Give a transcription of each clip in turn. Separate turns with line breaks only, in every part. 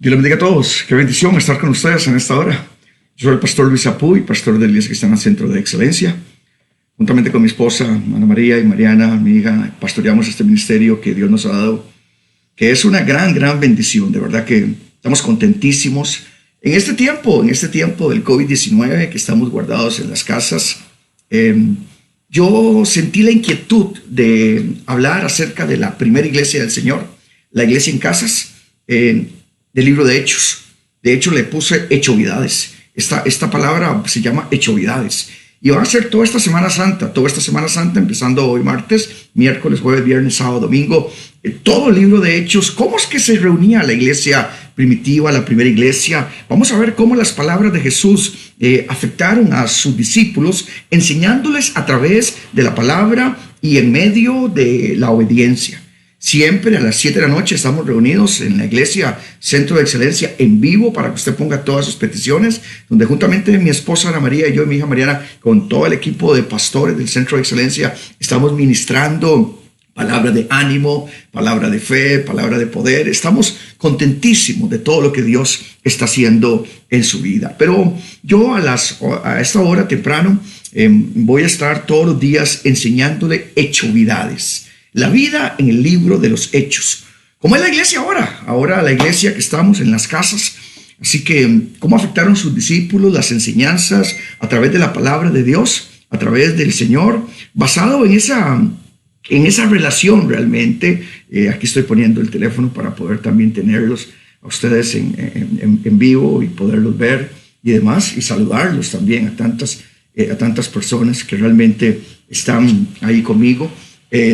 Dios les bendiga a todos. Qué bendición estar con ustedes en esta hora. Yo soy el pastor Luis Apuy, pastor de la Iglesia Cristiana Centro de Excelencia. Juntamente con mi esposa, Ana María y Mariana, mi hija, pastoreamos este ministerio que Dios nos ha dado, que es una gran bendición. De verdad que estamos contentísimos en este tiempo del COVID-19, que estamos guardados en las casas. Yo sentí la inquietud de hablar acerca de la primera iglesia del Señor, la iglesia en casas, del libro de Hechos. De hecho, le puse hechovidades. Esta palabra se llama hechovidades. Y va a ser toda esta Semana Santa, empezando hoy martes, miércoles, jueves, viernes, sábado, domingo, todo el libro de Hechos. ¿Cómo es que se reunía la iglesia primitiva, la primera iglesia? Vamos a ver cómo las palabras de Jesús afectaron a sus discípulos, enseñándoles a través de la palabra y en medio de la obediencia. Siempre a las 7 de la noche estamos reunidos en la Iglesia Centro de Excelencia en vivo para que usted ponga todas sus peticiones, donde juntamente mi esposa Ana María y yo y mi hija Mariana, con todo el equipo de pastores del Centro de Excelencia, estamos ministrando palabra de ánimo, palabra de fe, palabra de poder. Estamos contentísimos de todo lo que Dios está haciendo en su vida. Pero yo a esta hora temprano voy a estar todos los días enseñándole hechovidades. La vida en el libro de los Hechos. ¿Cómo es la iglesia ahora? Ahora la iglesia que estamos en las casas. Así que, ¿cómo afectaron sus discípulos las enseñanzas a través de la palabra de Dios, a través del Señor, basado en esa relación realmente? Aquí estoy poniendo el teléfono para poder también tenerlos a ustedes en vivo y poderlos ver y demás, y saludarlos también a tantas personas que realmente están ahí conmigo.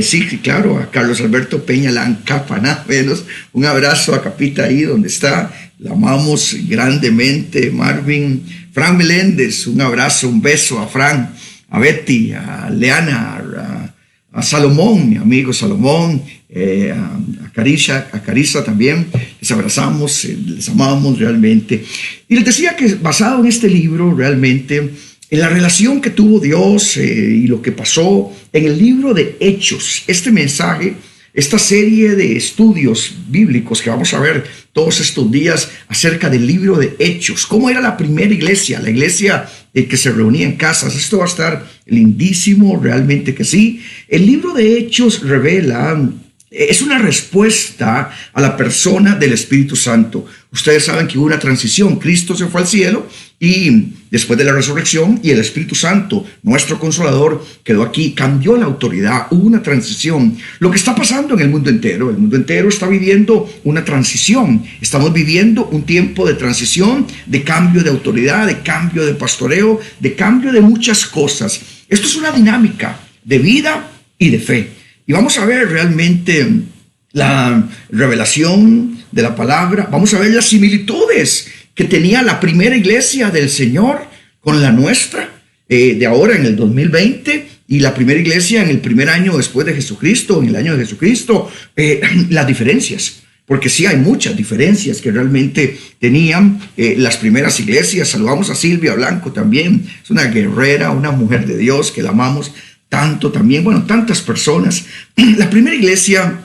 Sí, claro, a Carlos Alberto Peña Lancapana, menos un abrazo a Capita ahí donde está, la amamos grandemente. Marvin, Fran Meléndez, un abrazo, un beso a Fran, a Betty, a Leana, a Salomón, mi amigo Salomón, a Carissa también. Les abrazamos, les amamos realmente. Y les decía que basado en este libro realmente, en la relación que tuvo Dios y lo que pasó en el libro de Hechos, este mensaje, esta serie de estudios bíblicos que vamos a ver todos estos días acerca del libro de Hechos, cómo era la primera iglesia, la iglesia que se reunía en casas. Esto va a estar lindísimo, realmente que sí. El libro de Hechos revela, es una respuesta a la persona del Espíritu Santo. Ustedes saben que hubo una transición. Cristo se fue al cielo y después de la resurrección, y el Espíritu Santo, nuestro Consolador, quedó aquí, cambió la autoridad, hubo una transición. Lo que está pasando en el mundo entero está viviendo una transición. Estamos viviendo un tiempo de transición, de cambio de autoridad, de cambio de pastoreo, de cambio de muchas cosas. Esto es una dinámica de vida y de fe. Y vamos a ver realmente la revelación de la palabra. Vamos a ver las similitudes que tenía la primera iglesia del Señor con la nuestra de ahora en el 2020 y la primera iglesia en el primer año después de Jesucristo, en el año de Jesucristo. Las diferencias, porque sí hay muchas diferencias que realmente tenían las primeras iglesias. Saludamos a Silvia Blanco también, es una guerrera, una mujer de Dios que la amamos tanto también, bueno, tantas personas. La primera iglesia,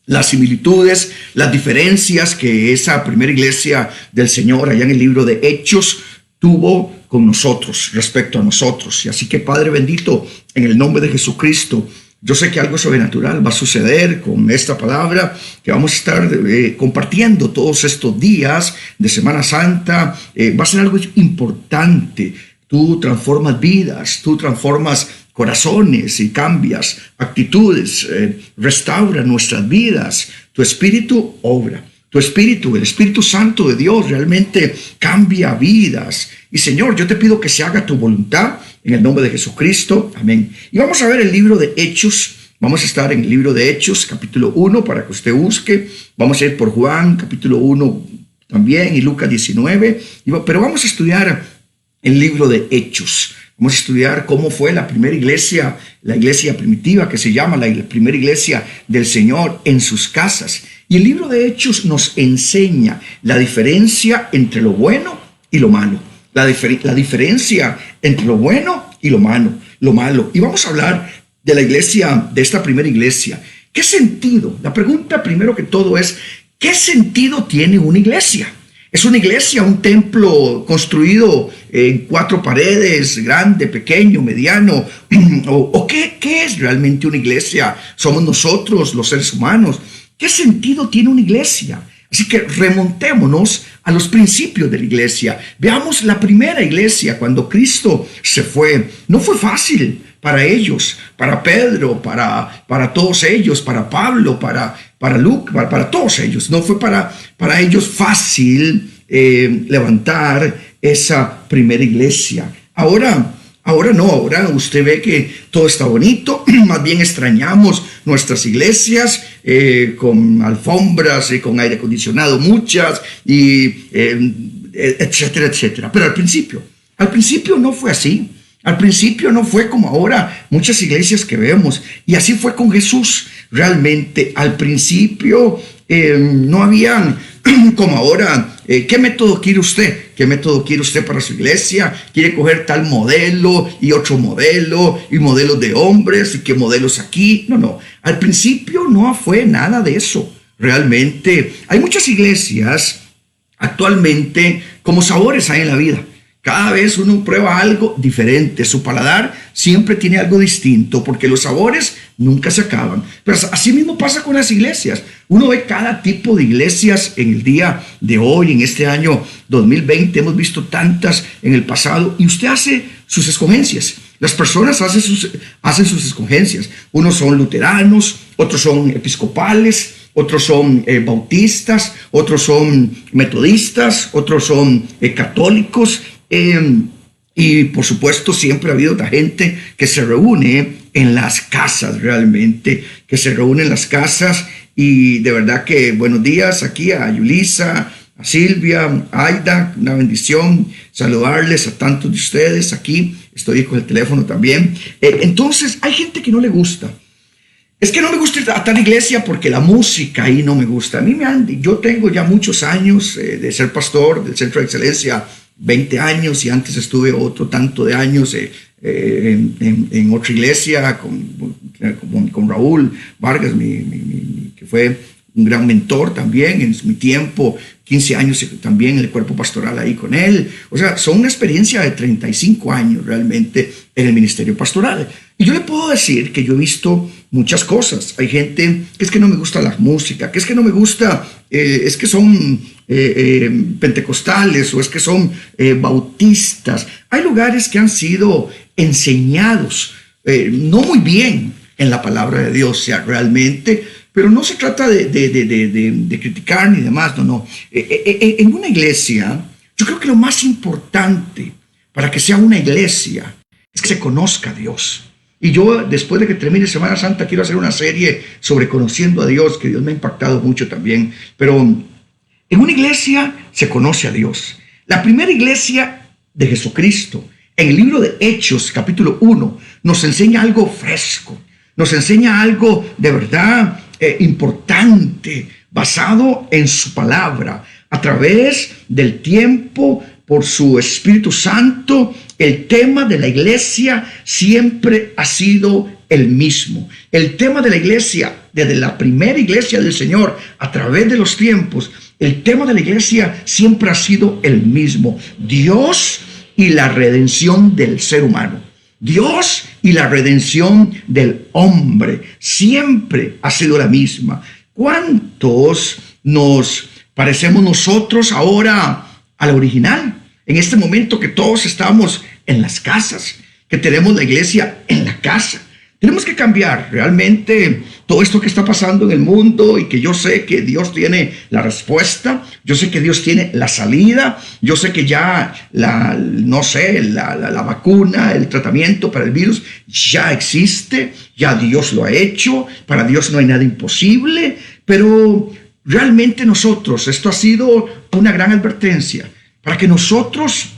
las similitudes, las diferencias que esa primera iglesia del Señor allá en el libro de Hechos tuvo con nosotros, respecto a nosotros. Y así que, Padre bendito, en el nombre de Jesucristo, yo sé que algo sobrenatural va a suceder con esta palabra que vamos a estar compartiendo todos estos días de Semana Santa. Va a ser algo importante. Tú transformas vidas, tú transformas corazones y cambias actitudes, restaura nuestras vidas. Tu Espíritu obra. Tu Espíritu, el Espíritu Santo de Dios realmente cambia vidas. Y Señor, yo te pido que se haga tu voluntad en el nombre de Jesucristo. Amén. Y vamos a ver el libro de Hechos. Vamos a estar en el libro de Hechos, capítulo 1, para que usted busque. Vamos a ir por Juan, capítulo 1 también, y Lucas 19. Pero vamos a estudiar el libro de Hechos. Vamos a estudiar cómo fue la primera iglesia, la iglesia primitiva, que se llama la primera iglesia del Señor en sus casas. Y el libro de Hechos nos enseña la diferencia entre lo bueno y lo malo. La diferencia entre lo bueno y lo malo. Y vamos a hablar de la iglesia, de esta primera iglesia. ¿Qué sentido? La pregunta primero que todo es, ¿qué sentido tiene una iglesia? Es una iglesia, un templo construido en 4 paredes, grande, pequeño, mediano. ¿O qué es realmente una iglesia? Somos nosotros, los seres humanos. ¿Qué sentido tiene una iglesia? Así que remontémonos a los principios de la iglesia. Veamos la primera iglesia cuando Cristo se fue. No fue fácil para ellos, para Pedro, para todos ellos, para Pablo, para Luke, para todos ellos. No fue para ellos fácil levantar esa primera iglesia. Ahora no, ahora usted ve que todo está bonito, más bien extrañamos nuestras iglesias con alfombras y con aire acondicionado muchas, y etcétera, etcétera. Pero al principio no fue así. Al principio no fue como ahora muchas iglesias que vemos, y así fue con Jesús. Realmente al principio no habían como ahora, ¿qué método quiere usted? ¿Qué método quiere usted para su iglesia? ¿Quiere coger tal modelo y otro modelo y modelos de hombres y qué modelos aquí? No. Al principio no fue nada de eso. Realmente hay muchas iglesias actualmente como sabores hay en la vida. Cada vez uno prueba algo diferente. Su paladar siempre tiene algo distinto porque los sabores nunca se acaban. Pero así mismo pasa con las iglesias. Uno ve cada tipo de iglesias en el día de hoy, en este año 2020. Hemos visto tantas en el pasado y usted hace sus escogencias. Las personas hacen sus escogencias. Unos son luteranos, otros son episcopales, otros son bautistas, otros son metodistas, otros son católicos. Y por supuesto siempre ha habido otra gente que se reúne en las casas, realmente, que se reúne en las casas. Y de verdad que buenos días aquí a Yulisa, a Silvia, a Aida, una bendición saludarles a tantos de ustedes aquí. Estoy con el teléfono también. Entonces hay gente que no le gusta. Es que no me gusta ir a tal iglesia porque la música ahí no me gusta. Yo tengo ya muchos años de ser pastor del Centro de Excelencia, 20 años, y antes estuve otro tanto de años en otra iglesia con Raúl Vargas, que fue un gran mentor también en mi tiempo, 15 años también en el cuerpo pastoral ahí con él. O sea, son una experiencia de 35 años realmente en el ministerio pastoral. Y yo le puedo decir que yo he visto muchas cosas. Hay gente que es que no me gusta la música, que es que no me gusta, es que son pentecostales o es que son bautistas. Hay lugares que han sido enseñados no muy bien en la palabra de Dios, realmente, pero no se trata de criticar ni demás, no. En una iglesia, yo creo que lo más importante para que sea una iglesia es que se conozca a Dios. Y yo, después de que termine Semana Santa, quiero hacer una serie sobre conociendo a Dios, que Dios me ha impactado mucho también. Pero en una iglesia se conoce a Dios. La primera iglesia de Jesucristo, en el libro de Hechos, capítulo 1, nos enseña algo fresco. Nos enseña algo de verdad importante, basado en su palabra, a través del tiempo, por su Espíritu Santo. El tema de la iglesia siempre ha sido el mismo. El tema de la iglesia, desde la primera iglesia del Señor, a través de los tiempos, el tema de la iglesia siempre ha sido el mismo. Dios y la redención del ser humano. Dios y la redención del hombre siempre ha sido la misma. ¿Cuántos nos parecemos nosotros ahora al original? En este momento que todos estamos en las casas, que tenemos la iglesia en la casa. Tenemos que cambiar realmente todo esto que está pasando en el mundo, y que yo sé que Dios tiene la respuesta, yo sé que Dios tiene la salida, yo sé que ya la vacuna, el tratamiento para el virus ya existe, ya Dios lo ha hecho, para Dios no hay nada imposible, pero realmente nosotros, esto ha sido una gran advertencia, para que nosotros,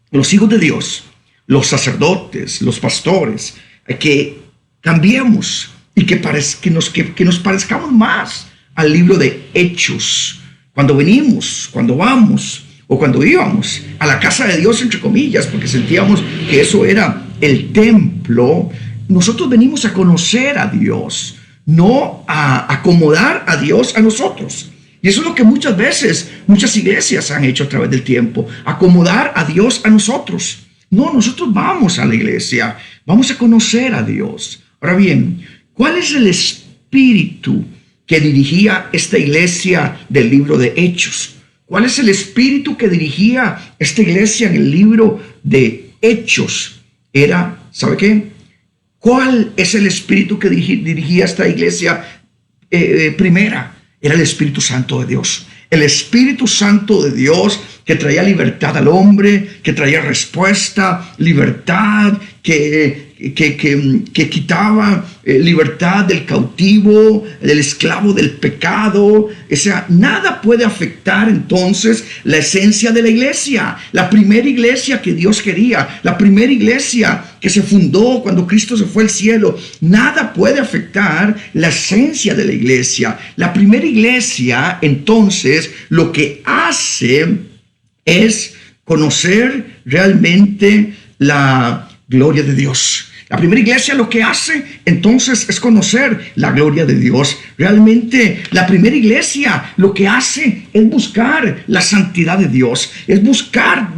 los hijos de Dios, los sacerdotes, los pastores, que cambiemos y que nos parezcamos más al libro de Hechos. Cuando venimos, cuando vamos o cuando íbamos a la casa de Dios, entre comillas, porque sentíamos que eso era el templo, nosotros venimos a conocer a Dios, no a acomodar a Dios a nosotros. Y eso es lo que muchas veces, muchas iglesias han hecho a través del tiempo, acomodar a Dios a nosotros. No, nosotros vamos a la iglesia, vamos a conocer a Dios. Ahora bien, ¿cuál es el espíritu que dirigía esta iglesia del libro de Hechos? ¿Cuál es el espíritu que dirigía esta iglesia en el libro de Hechos? Era, ¿sabe qué? ¿Cuál es el espíritu que dirigía esta iglesia primera? Era el Espíritu Santo de Dios. El Espíritu Santo de Dios que traía libertad al hombre, que traía respuesta, libertad, que quitaba libertad del cautivo, del esclavo del pecado. O sea, nada puede afectar entonces la esencia de la iglesia. La primera iglesia que Dios quería, la primera iglesia que se fundó cuando Cristo se fue al cielo. Nada puede afectar la esencia de la iglesia. La primera iglesia, entonces, lo que hace es conocer realmente la gloria de Dios. La primera iglesia lo que hace entonces es conocer la gloria de Dios. Realmente la primera iglesia lo que hace es buscar la santidad de Dios, es buscar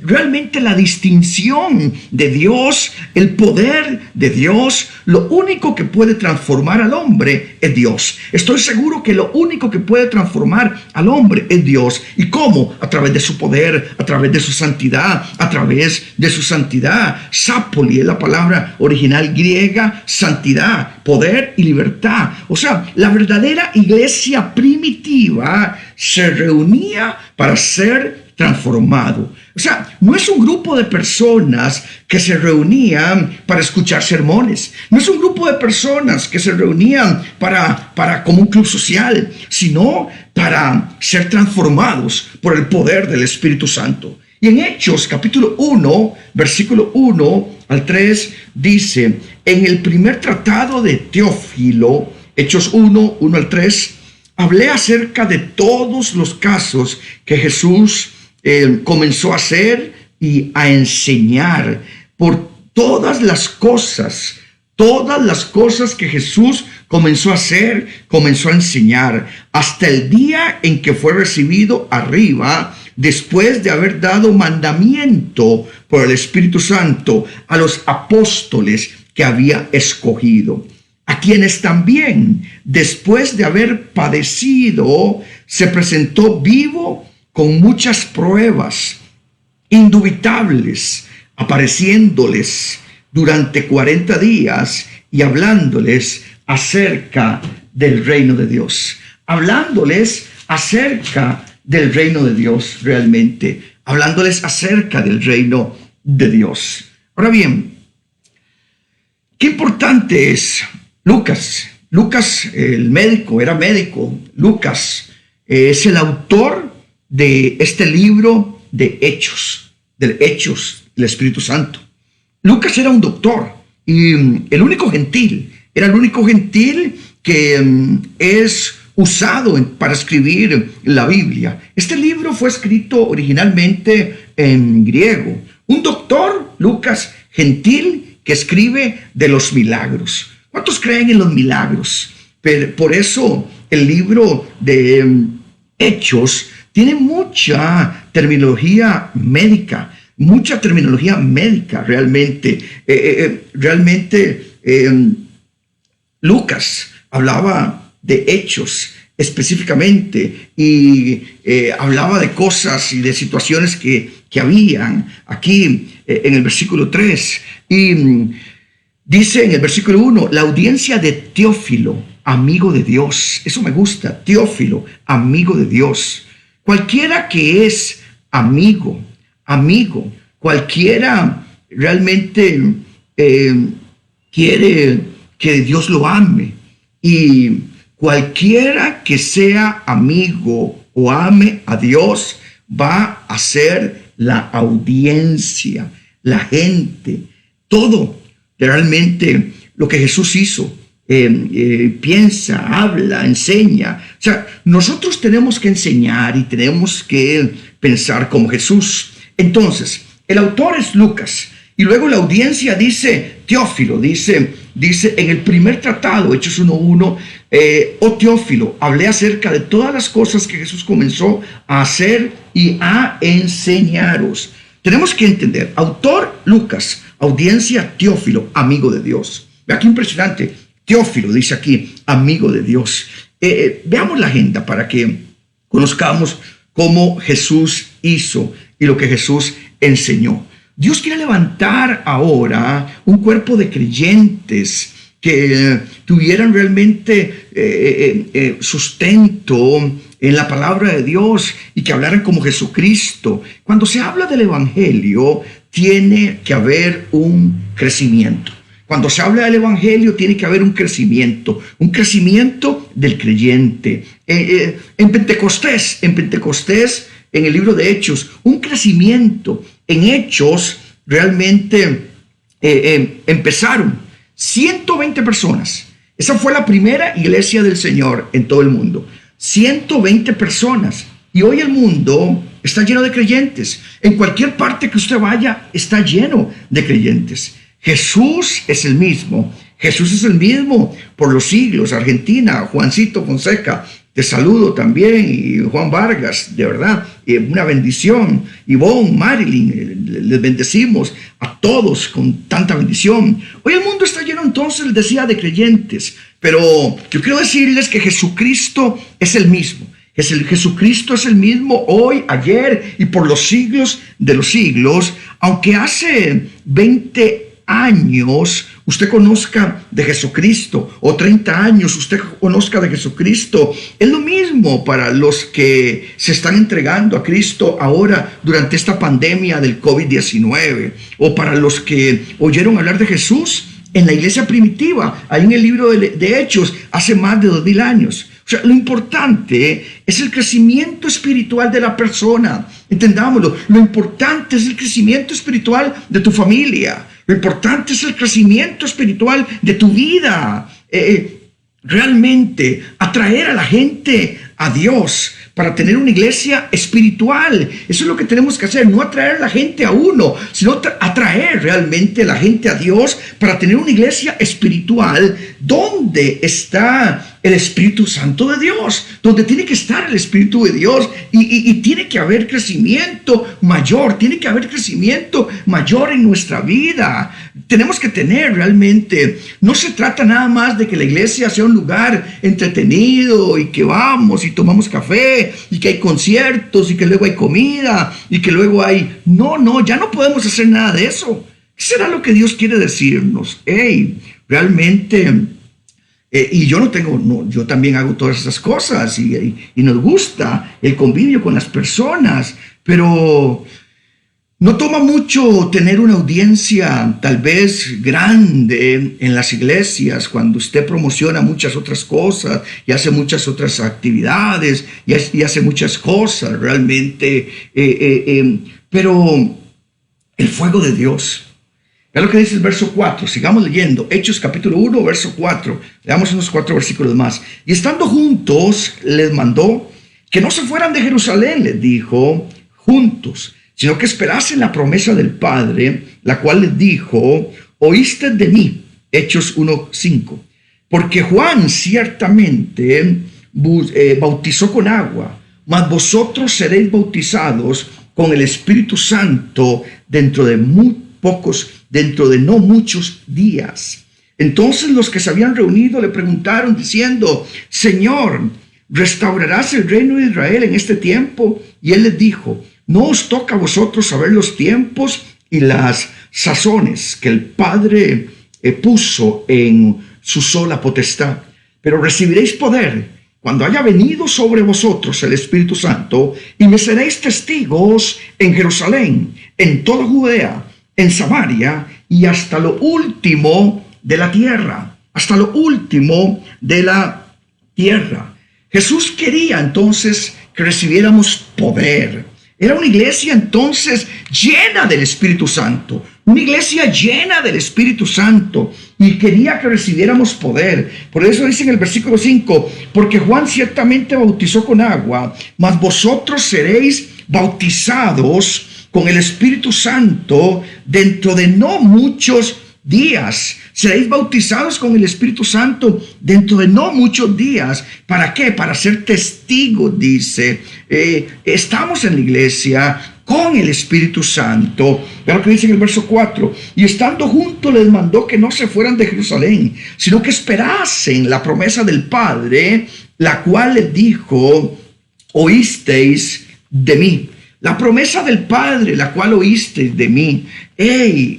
realmente la distinción de Dios, el poder de Dios. Lo único que puede transformar al hombre es Dios. Estoy seguro que lo único que puede transformar al hombre es Dios. ¿Y cómo? A través de su poder, a través de su santidad, a través de su santidad. Sapoli es la palabra original griega, santidad, poder y libertad. O sea, la verdadera iglesia primitiva se reunía para ser transformado. O sea, no es un grupo de personas que se reunían para escuchar sermones. No es un grupo de personas que se reunían para como un club social, sino para ser transformados por el poder del Espíritu Santo. Y en Hechos, capítulo 1, versículo 1 al 3, dice: en el primer tratado de Teófilo, Hechos 1, 1 al 3, hablé acerca de todos los casos que Jesús comenzó a hacer y a enseñar. Por todas las cosas que Jesús comenzó a hacer, comenzó a enseñar, hasta el día en que fue recibido arriba, después de haber dado mandamiento por el Espíritu Santo a los apóstoles que había escogido, a quienes también, después de haber padecido, se presentó vivo con muchas pruebas indubitables, apareciéndoles durante 40 días y hablándoles acerca del reino de Dios. Hablándoles acerca del reino de Dios, realmente. Hablándoles acerca del reino de Dios. Ahora bien, qué importante es Lucas. Lucas, el médico, era médico. Lucas es el autor de este libro de Hechos, del Espíritu Santo. Lucas era un doctor y era el único gentil que es usado para escribir la Biblia. Este libro fue escrito originalmente en griego. Un doctor, Lucas, gentil, que escribe de los milagros. ¿Cuántos creen en los milagros? Pero por eso el libro de Hechos tiene mucha terminología médica, realmente. Lucas hablaba de hechos específicamente y hablaba de cosas y de situaciones que habían aquí en el versículo 3. Y dice en el versículo 1, la audiencia de Teófilo, amigo de Dios. Eso me gusta, Teófilo, amigo de Dios. Cualquiera que es amigo, cualquiera realmente quiere que Dios lo ame, y cualquiera que sea amigo o ame a Dios va a ser la audiencia, la gente, todo realmente lo que Jesús hizo. Piensa, habla, enseña. O sea, nosotros tenemos que enseñar y tenemos que pensar como Jesús. Entonces, el autor es Lucas y luego la audiencia dice Teófilo, dice dice en el primer tratado, Hechos 1:1, oh Teófilo, hablé acerca de todas las cosas que Jesús comenzó a hacer y a enseñaros. Tenemos que entender, autor Lucas, audiencia Teófilo, amigo de Dios. Vea qué impresionante, Teófilo dice aquí, amigo de Dios. Veamos la agenda para que conozcamos cómo Jesús hizo y lo que Jesús enseñó. Dios quiere levantar ahora un cuerpo de creyentes que tuvieran realmente sustento en la palabra de Dios y que hablaran como Jesucristo. Cuando se habla del Evangelio, tiene que haber un crecimiento. Cuando se habla del Evangelio, tiene que haber un crecimiento del creyente. En Pentecostés, en el libro de Hechos, un crecimiento. En Hechos, realmente empezaron 120 personas. Esa fue la primera iglesia del Señor en todo el mundo. 120 personas. Y hoy el mundo está lleno de creyentes. En cualquier parte que usted vaya, está lleno de creyentes. Jesús es el mismo. Jesús es el mismo por los siglos. Argentina, Juancito Fonseca, te saludo también. Y Juan Vargas, de verdad, una bendición. Ivonne, Marilyn, les bendecimos a todos con tanta bendición. Hoy el mundo está lleno, entonces, les decía, de creyentes. Pero yo quiero decirles que Jesucristo es el mismo. Jesucristo es el mismo hoy, ayer y por los siglos de los siglos. Aunque hace 20 años usted conozca de Jesucristo o 30 años usted conozca de Jesucristo, es lo mismo para los que se están entregando a Cristo ahora durante esta pandemia del COVID-19 o para los que oyeron hablar de Jesús en la iglesia primitiva, ahí en el libro de Hechos, hace más de 2000 años. O sea, lo importante es el crecimiento espiritual de la persona. Entendámoslo. Lo importante es el crecimiento espiritual de tu familia. Lo importante es el crecimiento espiritual de tu vida. Realmente atraer a la gente a Dios para tener una iglesia espiritual. Eso es lo que tenemos que hacer, no atraer a la gente a uno, sino atraer realmente a la gente a Dios para tener una iglesia espiritual donde está el Espíritu Santo de Dios, donde tiene que estar el Espíritu de Dios y tiene que haber crecimiento mayor, en nuestra vida. Tenemos que tener realmente, no se trata nada más de que la iglesia sea un lugar entretenido y que vamos y tomamos café y que hay conciertos y que luego hay comida y que luego hay... No, ya no podemos hacer nada de eso. ¿Qué será lo que Dios quiere decirnos? Realmente... y yo yo también hago todas esas cosas y nos gusta el convivio con las personas, pero no toma mucho tener una audiencia tal vez grande en las iglesias cuando usted promociona muchas otras cosas y hace muchas otras actividades y hace muchas cosas realmente, pero el fuego de Dios. Vean lo que dice el verso 4, sigamos leyendo, Hechos capítulo 1, verso 4, leamos unos 4 versículos más. Y estando juntos, les mandó que no se fueran de Jerusalén, les dijo, juntos, sino que esperasen la promesa del Padre, la cual les dijo, oíste de mí, Hechos 1:5, porque Juan ciertamente bautizó con agua, mas vosotros seréis bautizados con el Espíritu Santo dentro de no muchos días. Entonces los que se habían reunido le preguntaron diciendo, Señor, ¿restaurarás el reino de Israel en este tiempo? Y él les dijo, no os toca a vosotros saber los tiempos y las sazones que el Padre puso en su sola potestad, pero recibiréis poder cuando haya venido sobre vosotros el Espíritu Santo, y me seréis testigos en Jerusalén, en toda Judea, en Samaria y hasta lo último de la tierra. Jesús quería entonces que recibiéramos poder. Era una iglesia entonces llena del Espíritu Santo. Y quería que recibiéramos poder. Por eso dice en el versículo 5, porque Juan ciertamente bautizó con agua, mas vosotros seréis bautizados con el Espíritu Santo dentro de no muchos días. seréis bautizados con el Espíritu Santo dentro de no muchos días. ¿Para qué? Para ser testigos, dice. Estamos en la iglesia con el Espíritu Santo. Vean lo que dice en el verso 4. Y estando juntos les mandó que no se fueran de Jerusalén, sino que esperasen la promesa del Padre, la cual les dijo: oísteis de mí. La promesa del Padre, la cual oísteis de mí.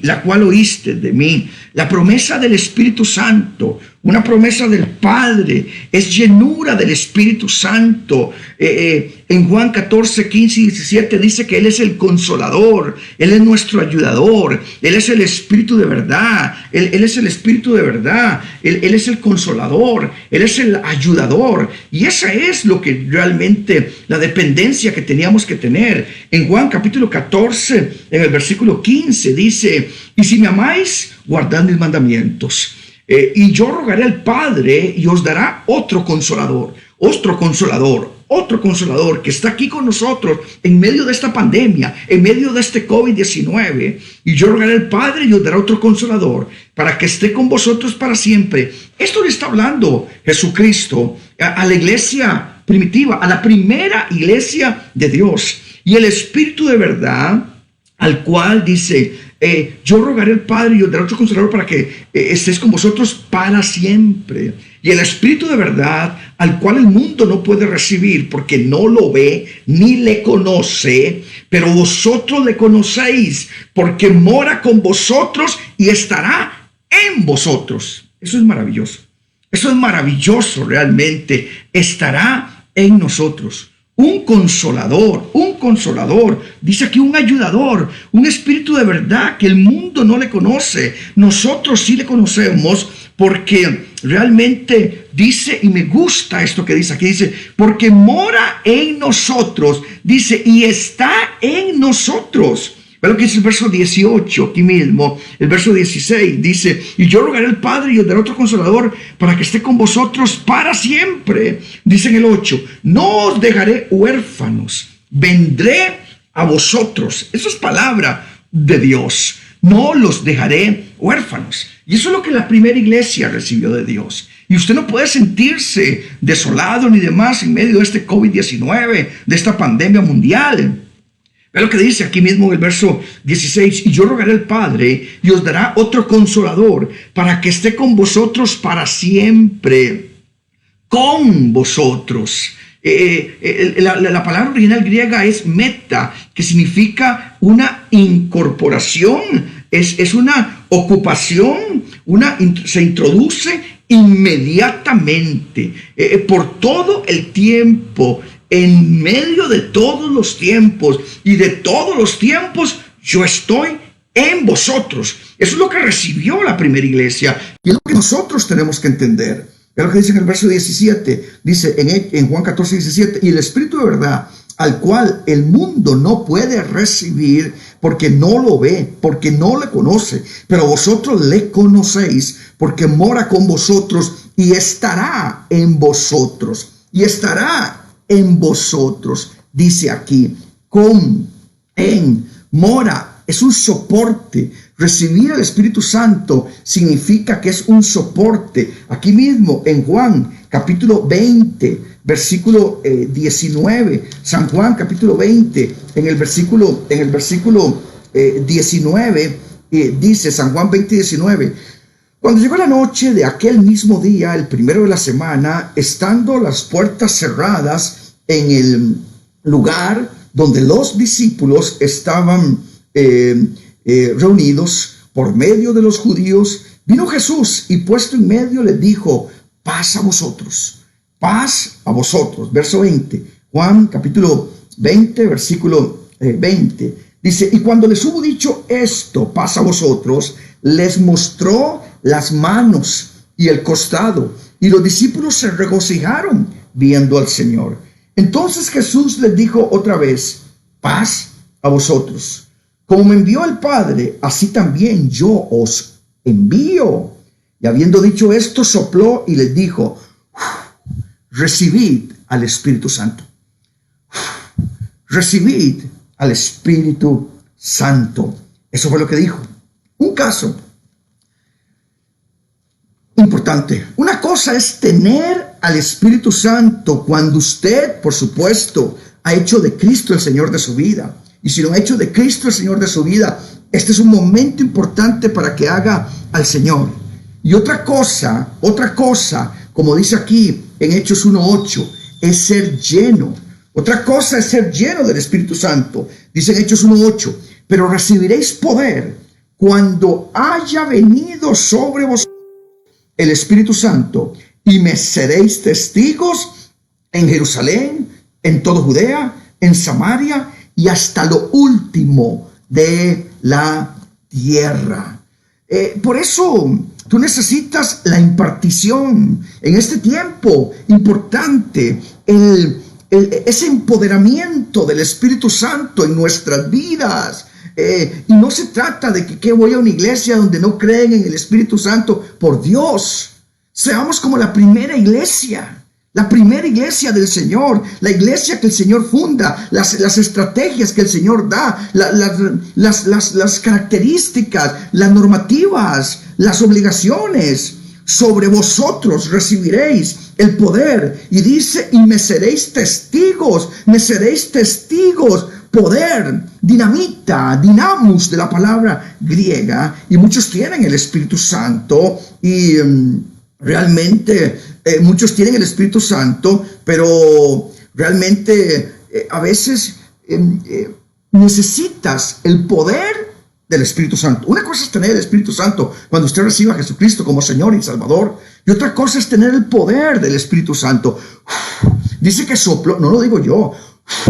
La cual oíste de mí. La promesa del Espíritu Santo, una promesa del Padre, es llenura del Espíritu Santo. En Juan 14, 15 y 17 dice que Él es el consolador, Él es nuestro ayudador, Él es el Espíritu de verdad, Él es el Espíritu de verdad, Él es el consolador, Él es el ayudador. Y esa es lo que realmente, la dependencia que teníamos que tener. En Juan capítulo 14, en el versículo 15 dice: y si me amáis, guardad mis mandamientos. Y yo rogaré al Padre y os dará otro consolador que está aquí con nosotros en medio de esta pandemia, en medio de este COVID-19. Y yo rogaré al Padre y os dará otro consolador para que esté con vosotros para siempre. Esto le está hablando Jesucristo a la iglesia primitiva, a la primera iglesia de Dios. Y el Espíritu de verdad, al cual dice: yo rogaré al Padre y os daré otro consolador para que estés con vosotros para siempre. Y el Espíritu de verdad, al cual el mundo no puede recibir porque no lo ve ni le conoce, pero vosotros le conocéis porque mora con vosotros y estará en vosotros. Eso es maravilloso. Eso es maravilloso realmente. Estará en nosotros. Un consolador, dice aquí un ayudador, un Espíritu de verdad que el mundo no le conoce. Nosotros sí le conocemos porque realmente dice, y me gusta esto que dice aquí, dice, porque mora en nosotros, dice, y está en nosotros. Ve lo que dice el verso 18, aquí mismo, el verso 16, dice: y yo rogaré al Padre y os daré otro consolador para que esté con vosotros para siempre. Dice en el 8, no os dejaré huérfanos, vendré a vosotros. Eso es palabra de Dios. No los dejaré huérfanos. Y eso es lo que la primera iglesia recibió de Dios. Y usted no puede sentirse desolado ni demás en medio de este COVID-19, de esta pandemia mundial. Ve lo que dice aquí mismo en el verso 16: y yo rogaré al Padre y os dará otro consolador para que esté con vosotros para siempre. Con vosotros. La palabra original griega es meta, que significa una incorporación, es una ocupación, se introduce inmediatamente, por todo el tiempo. En medio de todos los tiempos y de todos los tiempos, yo estoy en vosotros. Eso es lo que recibió la primera iglesia y es lo que nosotros tenemos que entender. Es lo que dice en el verso 17, dice en Juan 14, 17, y el Espíritu de verdad, al cual el mundo no puede recibir porque no lo ve, porque no le conoce, pero vosotros le conocéis porque mora con vosotros y estará en vosotros. Y estará en vosotros, dice aquí, mora, es un soporte. Recibir al Espíritu Santo significa que es un soporte. Aquí mismo en Juan capítulo 20, versículo 19, San Juan capítulo 20, en el versículo 19, dice San Juan 20, 19, cuando llegó la noche de aquel mismo día, el primero de la semana, estando las puertas cerradas en el lugar donde los discípulos estaban reunidos por medio de los judíos, vino Jesús y puesto en medio les dijo: paz a vosotros, paz a vosotros. Verso 20, Juan capítulo 20, versículo 20, dice: y cuando les hubo dicho esto, paz a vosotros, les mostró las manos y el costado, y los discípulos se regocijaron viendo al Señor. Entonces Jesús les dijo otra vez: paz a vosotros. Como me envió el Padre, así también yo os envío. Y habiendo dicho esto, sopló y les dijo: recibid al Espíritu Santo. Recibid al Espíritu Santo. Eso fue lo que dijo. Un caso. importante. Una cosa es tener al Espíritu Santo cuando usted, por supuesto, ha hecho de Cristo el Señor de su vida. Y si no ha hecho de Cristo el Señor de su vida, este es un momento importante para que haga al Señor. Y otra cosa, como dice aquí en Hechos 1:8, es ser lleno. Otra cosa es ser lleno del Espíritu Santo. Dice en Hechos 1:8, pero recibiréis poder cuando haya venido sobre vosotros el Espíritu Santo, y me seréis testigos en Jerusalén, en toda Judea, en Samaria y hasta lo último de la tierra. Por eso tú necesitas la impartición en este tiempo importante, ese empoderamiento del Espíritu Santo en nuestras vidas. Y no se trata de que voy a una iglesia donde no creen en el Espíritu Santo. Por Dios, seamos como la primera iglesia del Señor, la iglesia que el Señor funda, las estrategias que el Señor da, las características, las normativas, las obligaciones. Sobre vosotros recibiréis el poder, y dice, y me seréis testigos. Poder, dinamita, dinamus, de la palabra griega, y muchos tienen el Espíritu Santo, y realmente muchos tienen el Espíritu Santo, pero realmente a veces necesitas el poder del Espíritu Santo. Una cosa es tener el Espíritu Santo cuando usted reciba a Jesucristo como Señor y Salvador, y otra cosa es tener el poder del Espíritu Santo. Dice que sopló, no lo digo yo,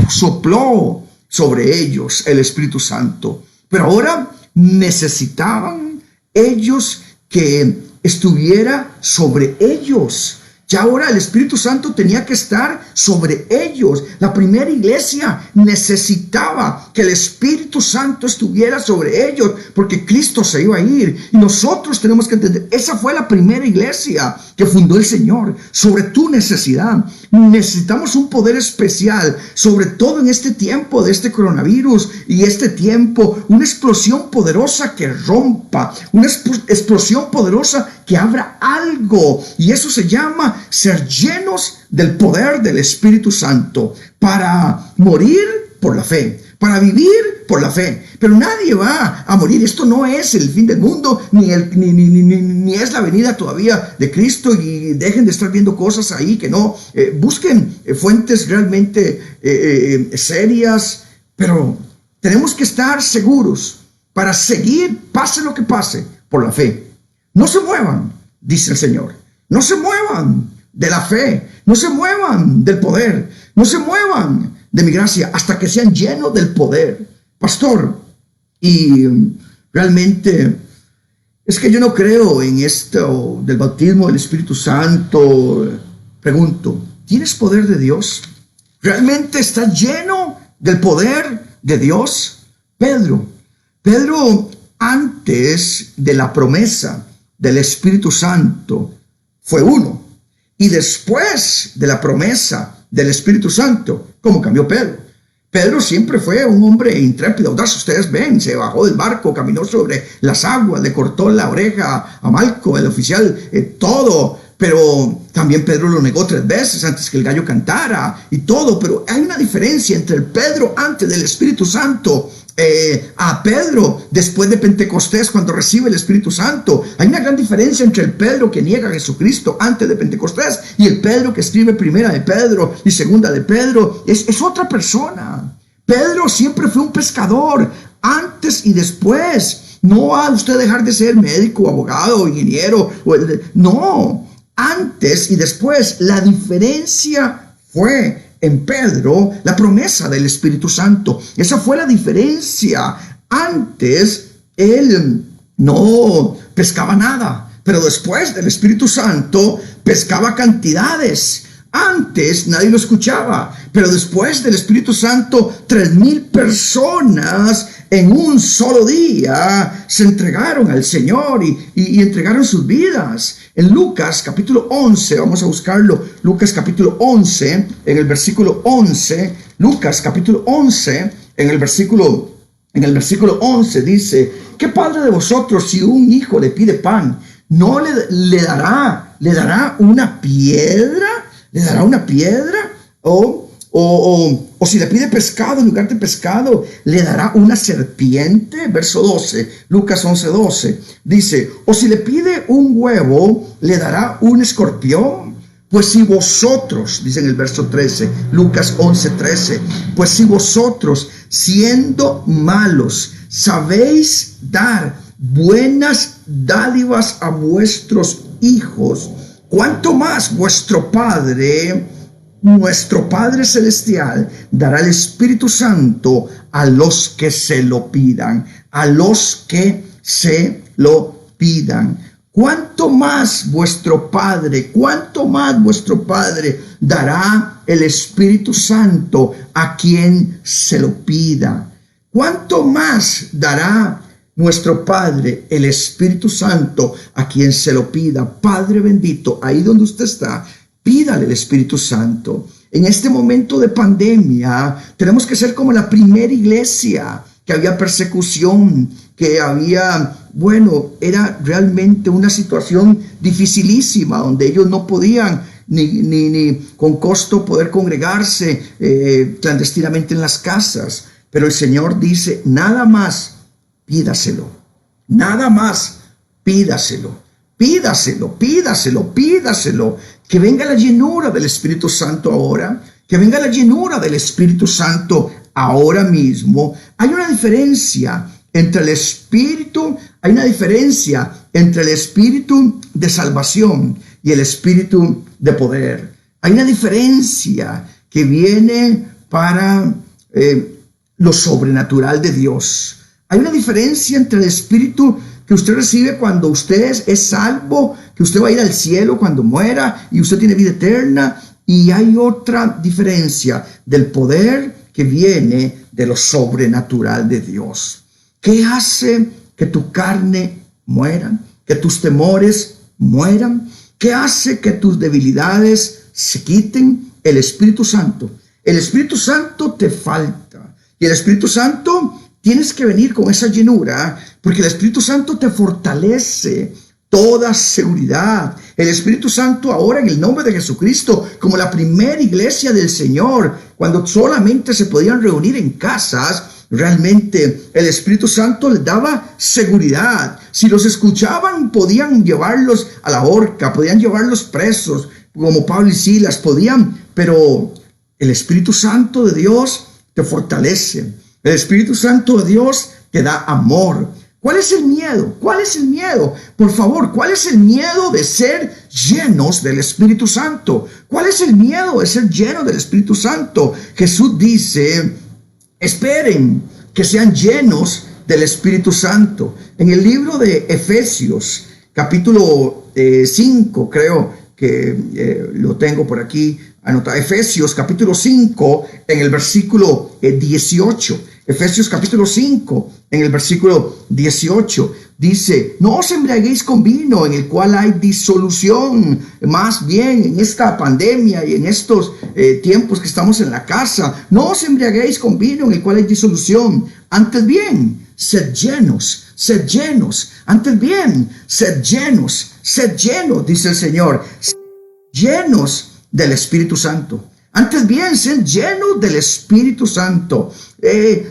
sopló sobre ellos el Espíritu Santo. Pero ahora necesitaban ellos que estuviera sobre ellos. Ya ahora el Espíritu Santo tenía que estar sobre ellos. La primera iglesia necesitaba que el Espíritu Santo estuviera sobre ellos, porque Cristo se iba a ir. Y nosotros tenemos que entender, esa fue la primera iglesia que fundó el Señor, sobre tu necesidad. Necesitamos un poder especial, sobre todo en este tiempo de este coronavirus y este tiempo, una explosión poderosa que rompa, una explosión poderosa que abra algo, y eso se llama ser llenos del poder del Espíritu Santo, para morir por la fe, para vivir por la fe. Pero nadie va a morir. Esto no es el fin del mundo, ni es la venida todavía de Cristo, y dejen de estar viendo cosas ahí que no. Busquen fuentes realmente serias, pero tenemos que estar seguros para seguir, pase lo que pase, por la fe. No se muevan, dice el Señor. No se muevan de la fe, no se muevan del poder, no se muevan de mi gracia hasta que sean llenos del poder. Pastor, y realmente es que yo no creo en esto del bautismo del Espíritu Santo. Pregunto, ¿tienes poder de Dios? ¿Realmente estás lleno del poder de Dios? Pedro, antes de la promesa del Espíritu Santo, fue uno. Y después de la promesa del Espíritu Santo, ¿cómo cambió Pedro? Pedro siempre fue un hombre intrépido, audaz. Ustedes ven, se bajó del barco, caminó sobre las aguas, le cortó la oreja a Malco, el oficial, todo. Pero también Pedro lo negó 3 veces antes que el gallo cantara y todo. Pero hay una diferencia entre el Pedro antes del Espíritu Santo a Pedro después de Pentecostés, cuando recibe el Espíritu Santo. Hay una gran diferencia entre el Pedro que niega a Jesucristo antes de Pentecostés y el Pedro que escribe primera de Pedro y segunda de Pedro. Es otra persona. Pedro siempre fue un pescador antes y después. No va a usted dejar de ser médico, abogado, ingeniero. No, antes y después. La diferencia fue en Pedro la promesa del Espíritu Santo. Esa fue la diferencia. Antes él no pescaba nada, pero después del Espíritu Santo pescaba cantidades. Antes nadie lo escuchaba, pero después del Espíritu Santo 3,000 personas en un solo día se entregaron al Señor y entregaron sus vidas. En Lucas capítulo 11, vamos a buscarlo, Lucas capítulo 11, en el versículo 11, Lucas capítulo 11, en el versículo 11 dice: ¿qué padre de vosotros, si un hijo le pide pan, no le dará una piedra, o si le pide pescado, en lugar de pescado, le dará una serpiente. Verso 12, Lucas 11:12, dice, o si le pide un huevo, le dará un escorpión. Pues si vosotros, dice en el verso 13, Lucas 11:13, pues si vosotros, siendo malos, sabéis dar buenas dádivas a vuestros hijos, ¿cuánto más nuestro Padre Celestial dará el Espíritu Santo a los que se lo pidan? A los que se lo pidan. ¿Cuánto más vuestro Padre dará el Espíritu Santo a quien se lo pida? ¿Cuánto más dará nuestro Padre el Espíritu Santo a quien se lo pida? Padre bendito, ahí donde usted está, pídale el Espíritu Santo. En este momento de pandemia tenemos que ser como la primera iglesia, que había persecución, que había, era realmente una situación dificilísima, donde ellos no podían ni con costo poder congregarse clandestinamente en las casas. Pero el Señor dice, nada más pídaselo, pídaselo, que venga la llenura del Espíritu Santo ahora, que venga la llenura del Espíritu Santo ahora mismo. Hay una diferencia entre el Espíritu de salvación y el Espíritu de poder. Hay una diferencia que viene para lo sobrenatural de Dios. Hay una diferencia entre el Espíritu que usted recibe cuando usted es salvo, que usted va a ir al cielo cuando muera y usted tiene vida eterna, y hay otra diferencia del poder que viene de lo sobrenatural de Dios. ¿Qué hace que tu carne muera? ¿Que tus temores mueran? ¿Qué hace que tus debilidades se quiten? El Espíritu Santo. El Espíritu Santo te falta. Y el Espíritu Santo, tienes que venir con esa llenura, porque el Espíritu Santo te fortalece toda seguridad. El Espíritu Santo ahora, en el nombre de Jesucristo, como la primera iglesia del Señor, cuando solamente se podían reunir en casas, realmente el Espíritu Santo les daba seguridad. Si los escuchaban, podían llevarlos a la horca, podían llevarlos presos, como Pablo y Silas podían, pero el Espíritu Santo de Dios te fortalece. El Espíritu Santo de Dios te da amor. ¿Cuál es el miedo? Por favor, ¿cuál es el miedo de ser llenos del Espíritu Santo? ¿Cuál es el miedo de ser llenos del Espíritu Santo? Jesús dice, esperen que sean llenos del Espíritu Santo. En el libro de Efesios, capítulo 5, creo que lo tengo por aquí anotado. Efesios, capítulo 5, en el versículo 18. Efesios capítulo 5, en el versículo 18, dice, no os embriaguéis con vino en el cual hay disolución. Más bien, en esta pandemia y en estos tiempos que estamos en la casa, no os embriaguéis con vino en el cual hay disolución. Antes bien, sed llenos. Antes bien, sed llenos, dice el Señor, llenos del Espíritu Santo. Antes bien, ser llenos del Espíritu Santo.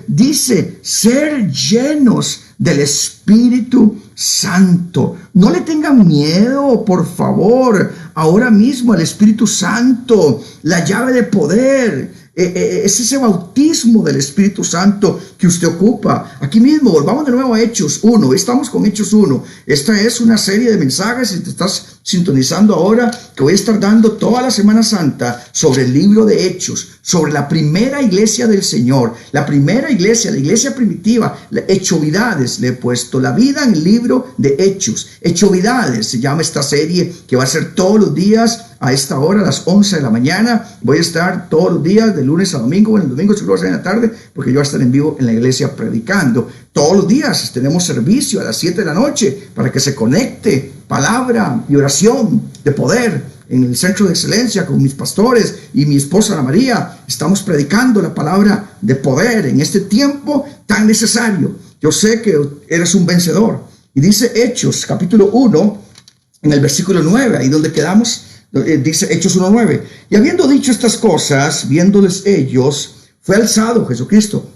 Dice, ser llenos del Espíritu Santo. No le tengan miedo, por favor. Ahora mismo el Espíritu Santo, la llave de poder, es ese bautismo del Espíritu Santo que usted ocupa. Aquí mismo, volvamos de nuevo a Hechos 1. Estamos con Hechos 1. Esta es una serie de mensajes, si te estás sintonizando ahora, que voy a estar dando toda la Semana Santa sobre el libro de Hechos, sobre la primera iglesia del Señor, la primera iglesia, la iglesia primitiva, Hechovidades. Le he puesto la vida en el libro de Hechos. Hechovidades se llama esta serie, que va a ser todos los días a esta hora, a las 11 de la mañana. Voy a estar todos los días, de lunes a domingo. Bueno, el domingo seguro va a ser en la tarde, porque yo voy a estar en vivo en la iglesia predicando. Todos los días tenemos servicio a las 7 de la noche para que se conecte palabra y oración de poder en el centro de excelencia con mis pastores y mi esposa Ana María. Estamos predicando la palabra de poder en este tiempo tan necesario. Yo sé que eres un vencedor. Y dice Hechos capítulo 1, en el versículo 9, ahí donde quedamos, dice Hechos 1:9. Y habiendo dicho estas cosas, viéndoles ellos, fue alzado Jesucristo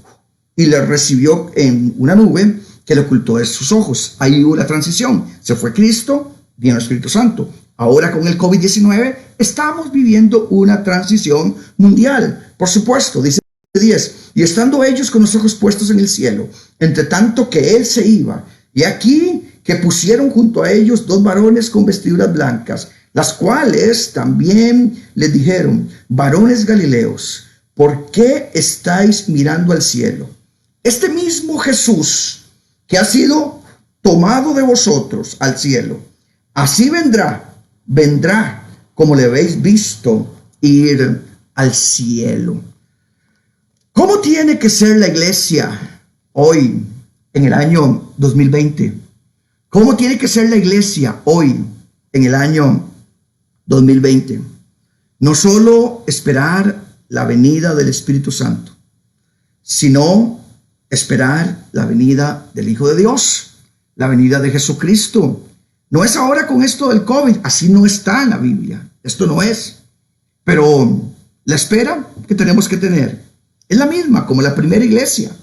y le recibió en una nube que le ocultó de sus ojos. Ahí hubo la transición. Se fue Cristo, vino el Espíritu Santo. Ahora con el COVID-19 estamos viviendo una transición mundial. Por supuesto, dice 10. Y estando ellos con los ojos puestos en el cielo, entre tanto que él se iba, y aquí que pusieron junto a ellos 2 varones con vestiduras blancas, las cuales también les dijeron: varones galileos, ¿por qué estáis mirando al cielo? Este mismo Jesús que ha sido tomado de vosotros al cielo, así vendrá como le habéis visto ir al cielo. ¿Cómo tiene que ser la iglesia hoy, en el año 2020? ¿Cómo tiene que ser la iglesia hoy, en el año 2020? No solo esperar la venida del Espíritu Santo, sino esperar la venida del Hijo de Dios, la venida de Jesucristo. No es ahora con esto del COVID, así no está en la Biblia, esto no es. Pero la espera que tenemos que tener es la misma como la primera iglesia,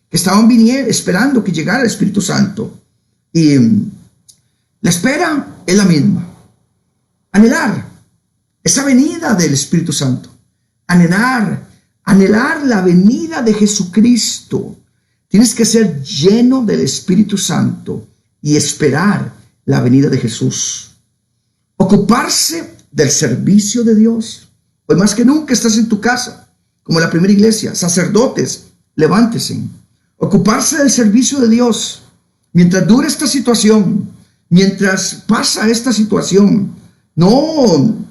que estaban esperando que llegara el Espíritu Santo. Y la espera es la misma. Anhelar esa venida del Espíritu Santo. Anhelar la venida de Jesucristo. Tienes que ser lleno del Espíritu Santo y esperar la venida de Jesús. Ocuparse del servicio de Dios. Hoy más que nunca estás en tu casa, como la primera iglesia. Sacerdotes, levántese. Ocuparse del servicio de Dios. Mientras dure esta situación, mientras pasa esta situación, no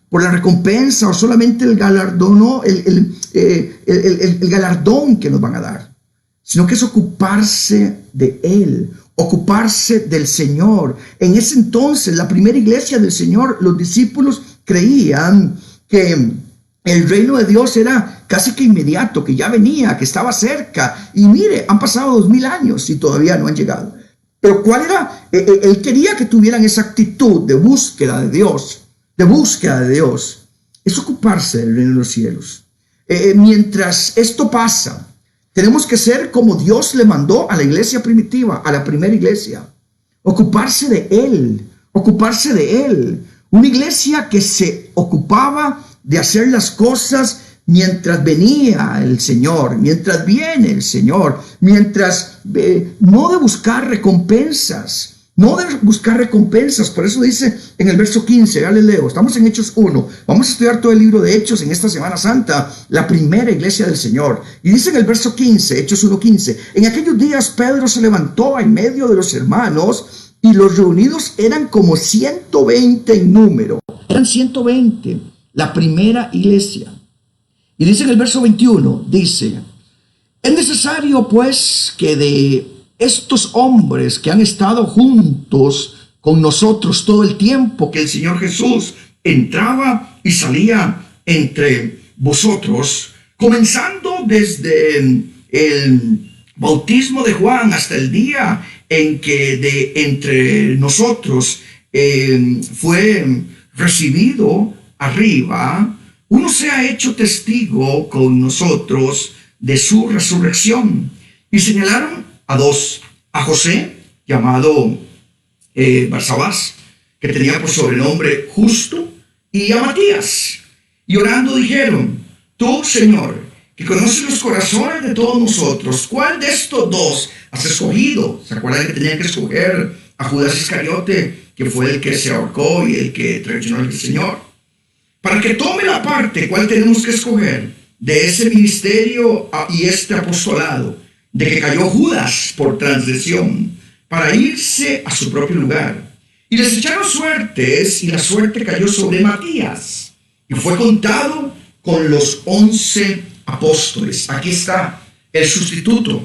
por la recompensa o solamente el galardón, no, el galardón que nos van a dar, sino que es ocuparse de Él, ocuparse del Señor. En ese entonces, la primera iglesia del Señor, los discípulos creían que el reino de Dios era casi que inmediato, que ya venía, que estaba cerca. Y mire, han pasado 2000 años y todavía no han llegado. Pero ¿cuál era? Él quería que tuvieran esa actitud de búsqueda de Dios, Es ocuparse del reino de los cielos. Mientras esto pasa, tenemos que ser como Dios le mandó a la iglesia primitiva, a la primera iglesia. Ocuparse de Él. Una iglesia que se ocupaba de hacer las cosas mientras venía el Señor, mientras viene el Señor, no de buscar recompensas. Por eso dice en el verso 15, ya les leo, estamos en Hechos 1, vamos a estudiar todo el libro de Hechos en esta Semana Santa, la primera iglesia del Señor. Y dice en el verso 15, Hechos 1:15, en aquellos días Pedro se levantó en medio de los hermanos, y los reunidos eran como 120 en número. Eran 120, la primera iglesia. Y dice en el verso 21, dice: es necesario pues que de estos hombres que han estado juntos con nosotros todo el tiempo que el Señor Jesús entraba y salía entre vosotros, comenzando desde el bautismo de Juan hasta el día en que de entre nosotros fue recibido arriba, uno se ha hecho testigo con nosotros de su resurrección. Y señalaron a 2, a José, llamado Barsabás, que tenía por sobrenombre Justo, y a Matías. Y orando dijeron: tú, Señor, que conoces los corazones de todos nosotros, ¿cuál de estos 2 has escogido? ¿Se acuerdan que tenían que escoger a Judas Iscariote, que fue el que se ahorcó y el que traicionó al Señor? Para que tome la parte, ¿cuál tenemos que escoger? De ese ministerio y este apostolado, de que cayó Judas por transgresión, para irse a su propio lugar. Y les echaron suertes, y la suerte cayó sobre Matías, y fue contado con los 11 apóstoles. Aquí está el sustituto.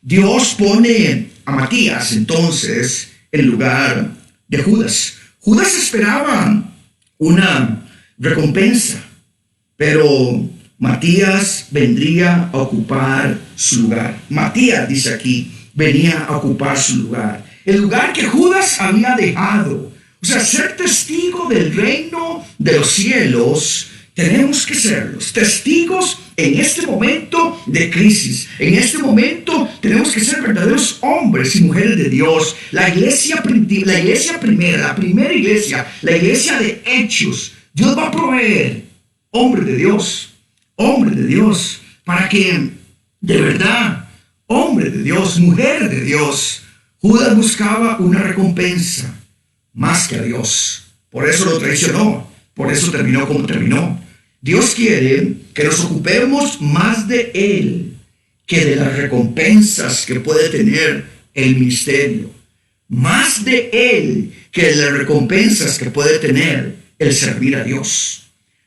Dios pone a Matías entonces en lugar de Judas. Judas esperaba una recompensa, pero Matías vendría a ocupar su lugar. Matías, dice aquí, venía a ocupar su lugar. El lugar que Judas había dejado. O sea, ser testigo del reino de los cielos, tenemos que ser los testigos en este momento de crisis. En este momento tenemos que ser verdaderos hombres y mujeres de Dios. La iglesia primera, la primera iglesia, la iglesia de Hechos, Dios va a proveer hombres de Dios, para que de verdad, hombre de Dios, mujer de Dios. Judas buscaba una recompensa más que a Dios. Por eso lo traicionó, por eso terminó como terminó. Dios quiere que nos ocupemos más de Él que de las recompensas que puede tener el ministerio. Más de Él que de las recompensas que puede tener el servir a Dios.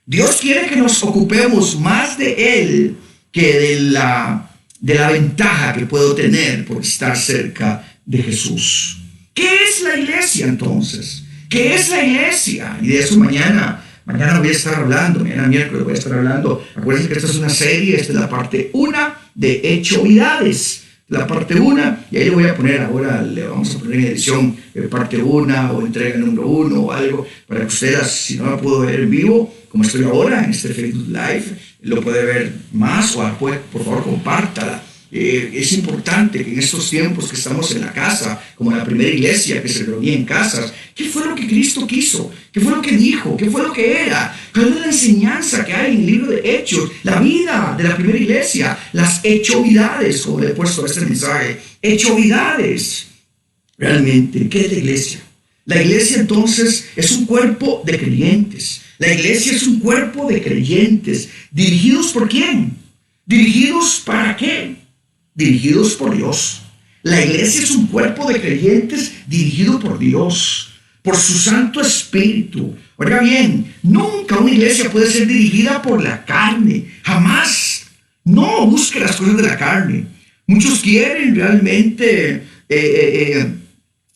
Dios quiere que nos ocupemos más de Él que de la ventaja que puedo tener por estar cerca de Jesús. ¿Qué es la iglesia entonces? ¿Qué es la iglesia? Y de eso mañana voy a estar hablando, mañana miércoles voy a estar hablando. Acuérdense que esta es una serie, esta es la parte 1 de Hechovidades. La parte 1, y ahí le voy a poner ahora, le vamos a poner en edición parte 1 o entrega número 1 o algo, para que ustedes, si no la puedo ver en vivo, como estoy ahora en este Facebook Live, lo puede ver más o después, por favor, compártala. Es importante que en estos tiempos que estamos en la casa, como la primera iglesia que se reunía en casas, ¿qué fue lo que Cristo quiso? ¿Qué fue lo que dijo? ¿Qué fue lo que era? ¿Cuál es la enseñanza que hay en el libro de Hechos? La vida de la primera iglesia, las hechovidades, como le he puesto a este mensaje, hechovidades. Realmente, ¿qué es la iglesia? La iglesia entonces es un cuerpo de creyentes. La iglesia es un cuerpo de creyentes. ¿Dirigidos por quién? ¿Dirigidos para qué? Dirigidos por Dios. La iglesia es un cuerpo de creyentes dirigido por Dios, por su Santo Espíritu. Oiga bien, nunca una iglesia puede ser dirigida por la carne. Jamás. No busque las cosas de la carne. Muchos quieren realmente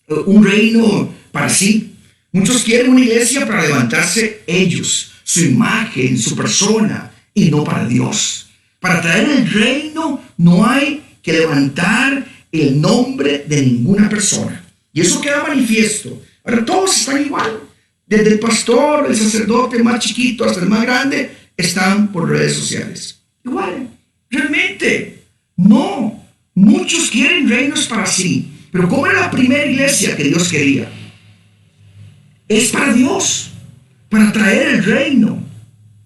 un reino para sí. Muchos quieren una iglesia para levantarse ellos, su imagen, su persona, y no para Dios. Para traer el reino no hay que levantar el nombre de ninguna persona. Y eso queda manifiesto. Ahora todos están igual. Desde el pastor, el sacerdote más chiquito hasta el más grande, están por redes sociales. Igual. Realmente. No. Muchos quieren reinos para sí. Pero ¿cómo era la primera iglesia que Dios quería? Es para Dios. Para traer el reino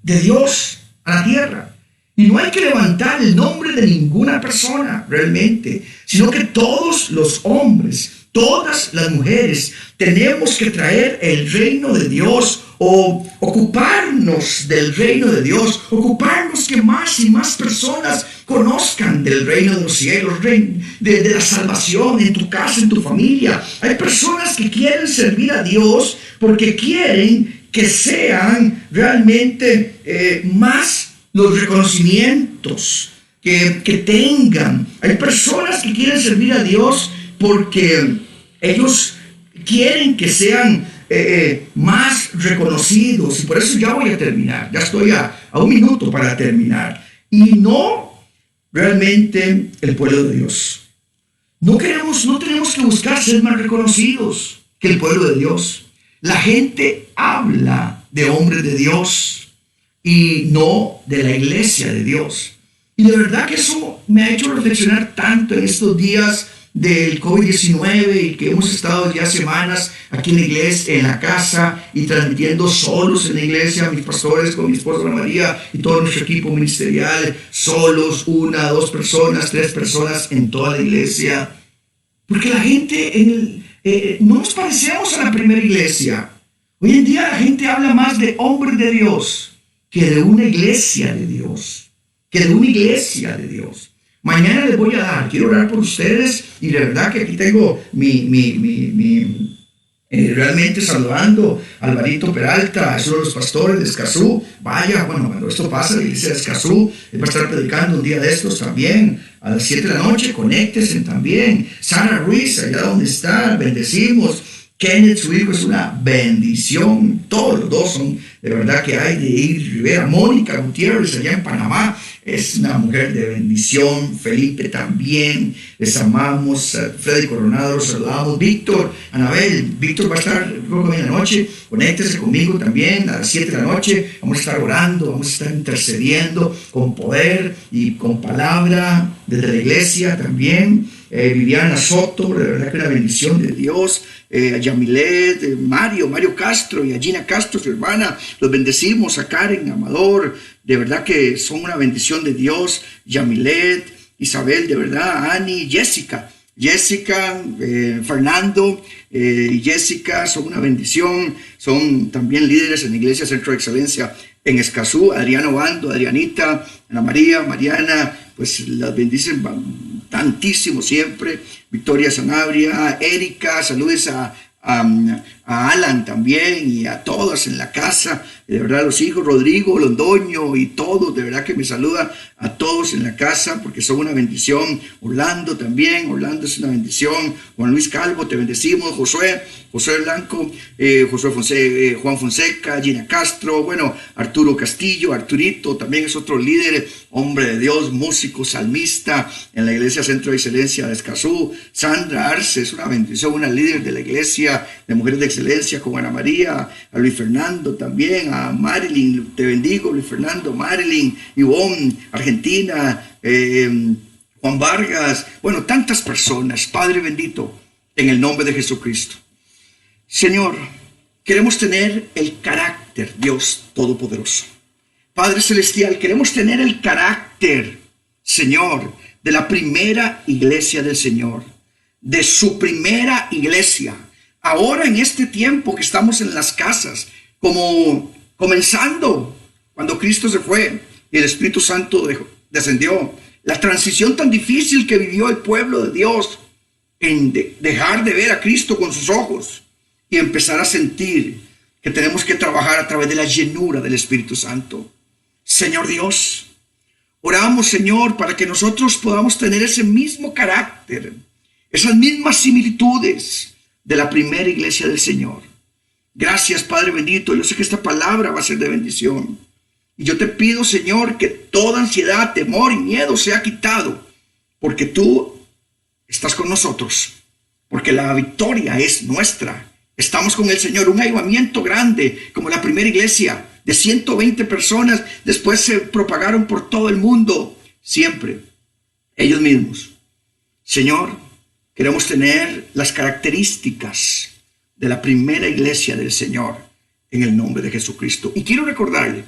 de Dios a la tierra. Y no hay que levantar el nombre de ninguna persona realmente, sino que todos los hombres, todas las mujeres, tenemos que traer el reino de Dios o ocuparnos del reino de Dios, ocuparnos que más y más personas conozcan del reino de los cielos, de la salvación en tu casa, en tu familia. Hay personas que quieren servir a Dios porque quieren que sean realmente más los reconocimientos que tengan. Hay personas que quieren servir a Dios porque ellos quieren que sean más reconocidos. Y por eso ya voy a terminar. Ya estoy a un minuto para terminar. Y no realmente el pueblo de Dios. No tenemos que buscar ser más reconocidos que el pueblo de Dios. La gente habla de hombres de Dios y no de la iglesia de Dios. Y de verdad que eso me ha hecho reflexionar tanto en estos días del COVID-19 y que hemos estado ya semanas aquí en la iglesia, en la casa y transmitiendo solos en la iglesia, mis pastores con mi esposa Ana María y todo nuestro equipo ministerial, solos, 1, 2 personas, 3 personas en toda la iglesia. Porque la gente, no nos parecemos a la primera iglesia. Hoy en día la gente habla más de hombres de Dios que de una iglesia de Dios, Mañana les voy a dar, quiero orar por ustedes y de verdad que aquí tengo realmente saludando a Alvarito Peralta, es uno de los pastores de Escazú. Vaya, bueno, cuando esto pasa, la iglesia de Escazú, él va a estar predicando un día de estos también, a las 7 de la noche, conéctense también. Sara Ruiz, allá donde está, bendecimos. Kenneth, su hijo, es una bendición. Todos los dos son, de verdad, que hay de ir. Rivera, Mónica Gutiérrez, allá en Panamá, es una mujer de bendición. Felipe también, les amamos. Freddy Coronado, los saludamos. Víctor, Anabel, Víctor va a estar luego en la noche. Conéctese conmigo también a las 7 de la noche. Vamos a estar orando, vamos a estar intercediendo con poder y con palabra desde la iglesia también. Viviana Soto, de verdad que una bendición de Dios. A Yamilet, Mario Castro y a Gina Castro, su hermana, los bendecimos. A Karen, Amador, de verdad que son una bendición de Dios. Yamilet, Isabel, de verdad, Ani, Jessica, Fernando y Jessica son una bendición. Son también líderes en la Iglesia Centro de Excelencia en Escazú. Adriano Bando, Adrianita, Ana María, Mariana, pues las bendicen tantísimo siempre. Victoria Sanabria, Erika, saludes a Alan también y a todos en la casa, de verdad, los hijos, Rodrigo, Londoño y todos, de verdad que me saluda a todos en la casa porque son una bendición. Orlando también, Orlando es una bendición. Juan Luis Calvo, te bendecimos. Josué Blanco, Juan Fonseca, Gina Castro, bueno, Arturo Castillo, Arturito también es otro líder, hombre de Dios, músico, salmista en la Iglesia Centro de Excelencia de Escazú. Sandra Arce es una bendición, una líder de la Iglesia de Mujeres de Excelencia con Ana María. A Luis Fernando también, a Marilyn, te bendigo Luis Fernando, Marilyn, Ivonne, Argentina, Juan Vargas, bueno, tantas personas. Padre bendito, en el nombre de Jesucristo. Señor, queremos tener el carácter, Dios Todopoderoso. Padre Celestial, queremos tener el carácter, Señor, de la primera iglesia del Señor, de su primera iglesia. Ahora en este tiempo que estamos en las casas, como comenzando cuando Cristo se fue y el Espíritu Santo descendió, la transición tan difícil que vivió el pueblo de Dios en dejar de ver a Cristo con sus ojos y empezar a sentir que tenemos que trabajar a través de la llenura del Espíritu Santo. Señor Dios, oramos, Señor, para que nosotros podamos tener ese mismo carácter, esas mismas similitudes de la primera iglesia del Señor. Gracias, Padre bendito. Yo sé que esta palabra va a ser de bendición. Y yo te pido, Señor, que toda ansiedad, temor y miedo sea quitado, porque tú estás con nosotros, porque la victoria es nuestra. Estamos con el Señor, un avivamiento grande, como la primera iglesia, de 120 personas, después se propagaron por todo el mundo, siempre ellos mismos. Señor, queremos tener las características de la primera iglesia del Señor, en el nombre de Jesucristo. Y quiero recordarle,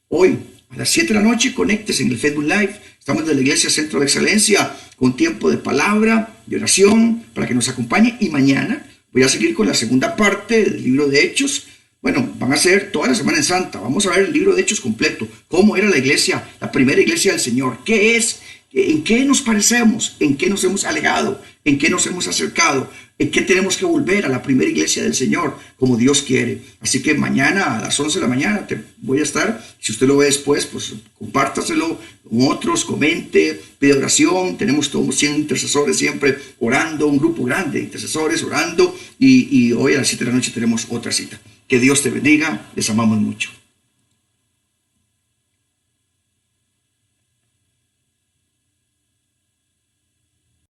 hoy a las 7 de la noche, conéctese en el Facebook Live. Estamos de la Iglesia Centro de Excelencia con tiempo de palabra, de oración, para que nos acompañe. Y mañana voy a seguir con la segunda parte del libro de Hechos. Bueno, van a ser toda la Semana Santa. Vamos a ver el libro de Hechos completo. ¿Cómo era la iglesia, la primera iglesia del Señor? ¿Qué es? ¿En qué nos parecemos? ¿En qué nos hemos alejado? ¿En qué nos hemos acercado? ¿En qué tenemos que volver a la primera iglesia del Señor como Dios quiere? Así que mañana a las 11 de la mañana te voy a estar. Si usted lo ve después, pues compártaselo con otros, comente, pide oración. Tenemos todos 100 intercesores siempre orando, un grupo grande de intercesores orando. Y hoy a las 7 de la noche tenemos otra cita. Que Dios te bendiga. Les amamos mucho.